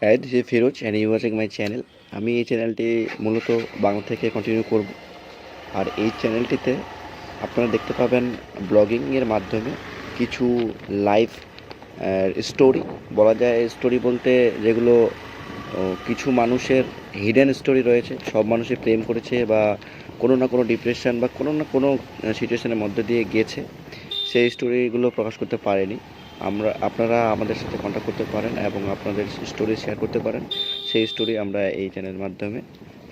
Hi, this is Firoz and you are watching my channel. আমি এই চ্যানেলটি মূলত বাংলা থেকে কন্টিনিউ করব। আর এই চ্যানেলটিতে আপনারা দেখতে পাবেন ব্লগিংয়ের মাধ্যমে কিছু লাইভ স্টোরি, বলা যায় স্টোরি বলতে যেগুলো কিছু মানুষের হিডেন স্টোরি রয়েছে। সব মানুষই প্রেম করেছে বা কোনো না কোনো ডিপ্রেশন বা কোনো না কোনো সিচুয়েশনের মধ্যে দিয়ে গিয়েছে, সেই স্টোরিগুলো প্রকাশ করতে পারেনি। আপনারা আমাদের সাথে কন্ট্যাক্ট করতে পারেন এবং আপনাদের স্টোরি শেয়ার করতে পারেন। সেই স্টোরি আমরা এই চ্যানেলের মাধ্যমে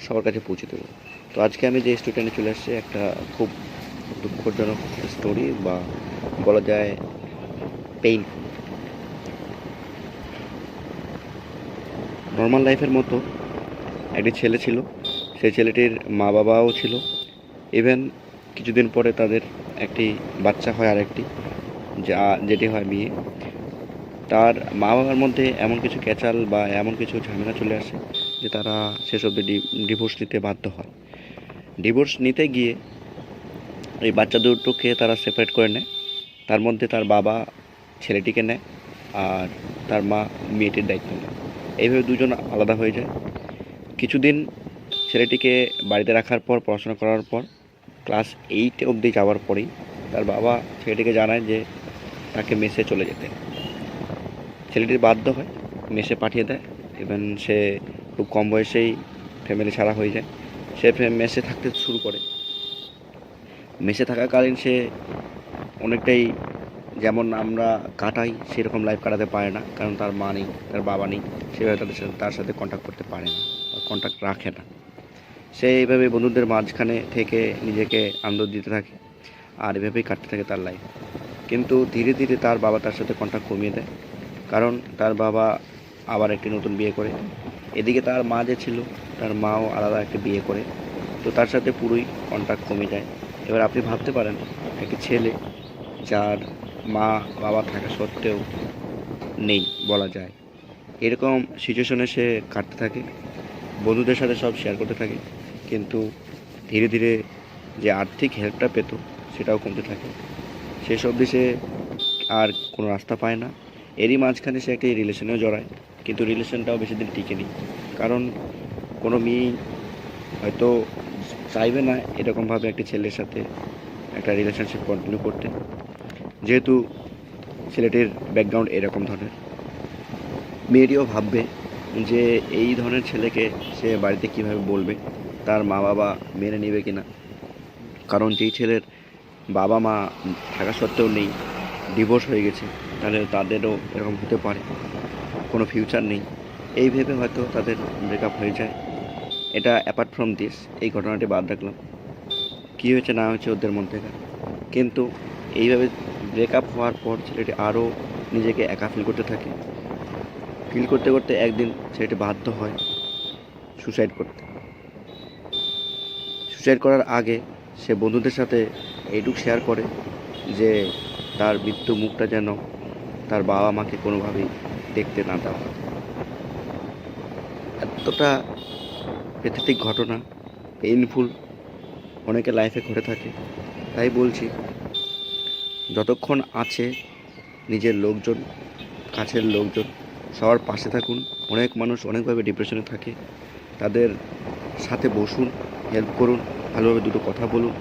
সবার কাছে পৌঁছে দেবো। তো আজকে আমি যে স্টোরিটা নিয়ে চলে আসছি, একটা খুব দুঃখজনক স্টোরি বা বলা যায় পেইনফুল। নর্মাল লাইফের মতো একটি ছেলে ছিল, সেই ছেলেটির মা বাবাও ছিল। ইভেন কিছুদিন পরে তাদের একটি বাচ্চা হয়, আরেকটি যেটি হয় মেয়ে। তার মা বাবার মধ্যে এমন কিছু ক্যাচাল বা এমন কিছু ঝামেলা চলে আসে যে তারা শেষ অবধি ডিভোর্স নিতে বাধ্য হয়। ডিভোর্স নিতে গিয়ে এই বাচ্চা দুটোকে তারা সেপারেট করে নেয়। তার মধ্যে তার বাবা ছেলেটিকে নেয় আর তার মা মেয়েটির দায়িত্ব নেয়। এইভাবে দুজন আলাদা হয়ে যায়। কিছুদিন ছেলেটিকে বাড়িতে রাখার পর, পড়াশোনা করার পর, ক্লাস 8 অবধি যাওয়ার পরেই তার বাবা ছেলেটিকে জানায় যে তাকে মেসে চলে যেতে। ছেলেটির বাধ্য হয়, মেসে পাঠিয়ে দেয়। ইভেন সে খুব কম বয়সেই ফ্যামিলি ছাড়া হয়ে যায়। সে মেসে থাকতে শুরু করে। মেসে থাকাকালীন সে অনেকটাই যেমন আমরা কাটাই সেরকম লাইফ কাটাতে পারে না, কারণ তার মা নেই, তার বাবা নেই। সেভাবে তার সাথে কন্ট্যাক্ট করতে পারে না বা কন্ট্যাক্ট রাখে না। সে এইভাবে বন্ধুদের মাঝখানে থেকে নিজেকে আনন্দ দিতে থাকে আর এভাবেই কাটতে থাকে তার লাইফ। কিন্তু ধীরে ধীরে তার বাবা তার সাথে কন্ট্যাক্ট কমিয়ে দেয়, কারণ তার বাবা আবার একটি নতুন বিয়ে করে। এদিকে তার মা যে ছিল, তার মাও আলাদা একটা বিয়ে করে। তো তার সাথে পুরোই কন্ট্যাক্ট কমে যায়। এবার আপনি ভাবতে পারেন, একটি ছেলে যার মা বাবা থাকা সত্ত্বেও নেই বলা যায়, এরকম সিচুয়েশনে সে কাটতে থাকে, বন্ধুদের সাথে সব শেয়ার করতে থাকে। কিন্তু ধীরে ধীরে যে আর্থিক হেল্পটা পেত সেটাও কমতে থাকে। শেষ অবধি সে আর কোনো রাস্তা পায় না। এরই মাঝখানে সে একটি রিলেশনেও জড়ায়, কিন্তু রিলেশনটাও বেশি দিন টিকেনি। কারণ কোনো মেয়েই হয়তো চাইবে না এরকমভাবে একটি ছেলের সাথে একটা রিলেশনশিপ কন্টিনিউ করতে, যেহেতু ছেলেটির ব্যাকগ্রাউন্ড এরকম ধরনের। মেয়েটিও ভাববে যে এই ধরনের ছেলেকে সে বাড়িতে কীভাবে বলবে, তার মা বাবা মেনে নেবে কি না। কারণ যেই ছেলের বাবা মা থাকা সত্ত্বেও নেই, ডিভোর্স হয়ে গেছে, তাহলে তাদেরও এরকম হতে পারে, কোনো ফিউচার নেই। এই ভেবে হয়তো তাদের ব্রেকআপ হয়ে যায়। এটা অ্যাপার্ট ফ্রম দিস, এই ঘটনাটি বাদ রাখলাম, কী হয়েছে না হয়েছে ওদের মধ্যে। কিন্তু এইভাবে ব্রেকআপ হওয়ার পর ছেলেটি আরও নিজেকে একা ফিল করতে থাকে। ফিল করতে করতে একদিন ছেলেটি বাধ্য হয় সুসাইড করতে। সুসাইড করার আগে সে বন্ধুদের সাথে এইটুকু শেয়ার করে যে তার মৃত্যু মুখটা যেন তার বাবা মাকে কোনোভাবেই দেখতে না দেওয়া হয়। এতটা প্যাথেটিক ঘটনা, পেইনফুল, অনেকের লাইফে ঘটে থাকে। তাই বলছি, যতক্ষণ আছে নিজের লোকজন, কাছের লোকজন, সবার পাশে থাকুন। অনেক মানুষ অনেকভাবে ডিপ্রেশনে থাকে, তাদের সাথে বসুন, হেল্প করুন, ভালোভাবে দুটো কথা বলুন,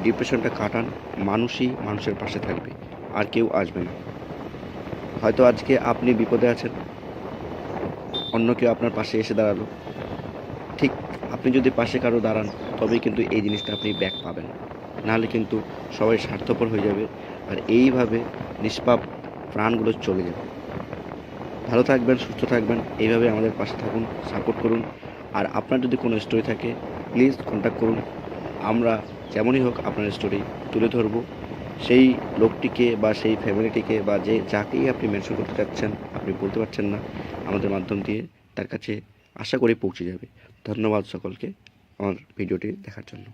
ডিপ্রেশনটা কাটান। মানুষই মানুষের পাশে থাকবে, আর কেউ আসবে না। হয়তো আজকে আপনি বিপদে আছেন, অন্য কেউ আপনার পাশে এসে দাঁড়ালো। ঠিক আপনি যদি পাশে কারো দাঁড়ান, তবেই কিন্তু এই জিনিসটা আপনি ব্যাক পাবেন। নাহলে কিন্তু সবাই স্বার্থপর হয়ে যাবে, আর এইভাবে নিষ্পাপ প্রাণগুলো চলে যাবে। ভালো থাকবেন, সুস্থ থাকবেন, এইভাবে আমাদের পাশে থাকুন, সাপোর্ট করুন। আর আপনার যদি কোনো স্টোরি থাকে, প্লিজ কন্ট্যাক্ট করুন। আমরা যেমনই হোক আপনার স্টোরি তুলে ধরব। সেই লোকটিকে বা সেই ফ্যামিলিটিকে বা যাকেই আপনি মেনশন করতে চাচ্ছেন, আপনি বলতে পারছেন না, আমাদের মাধ্যম দিয়ে তার কাছে আশা করি পৌঁছে যাবে। ধন্যবাদ সকলকে আমার ভিডিওটি দেখার জন্য।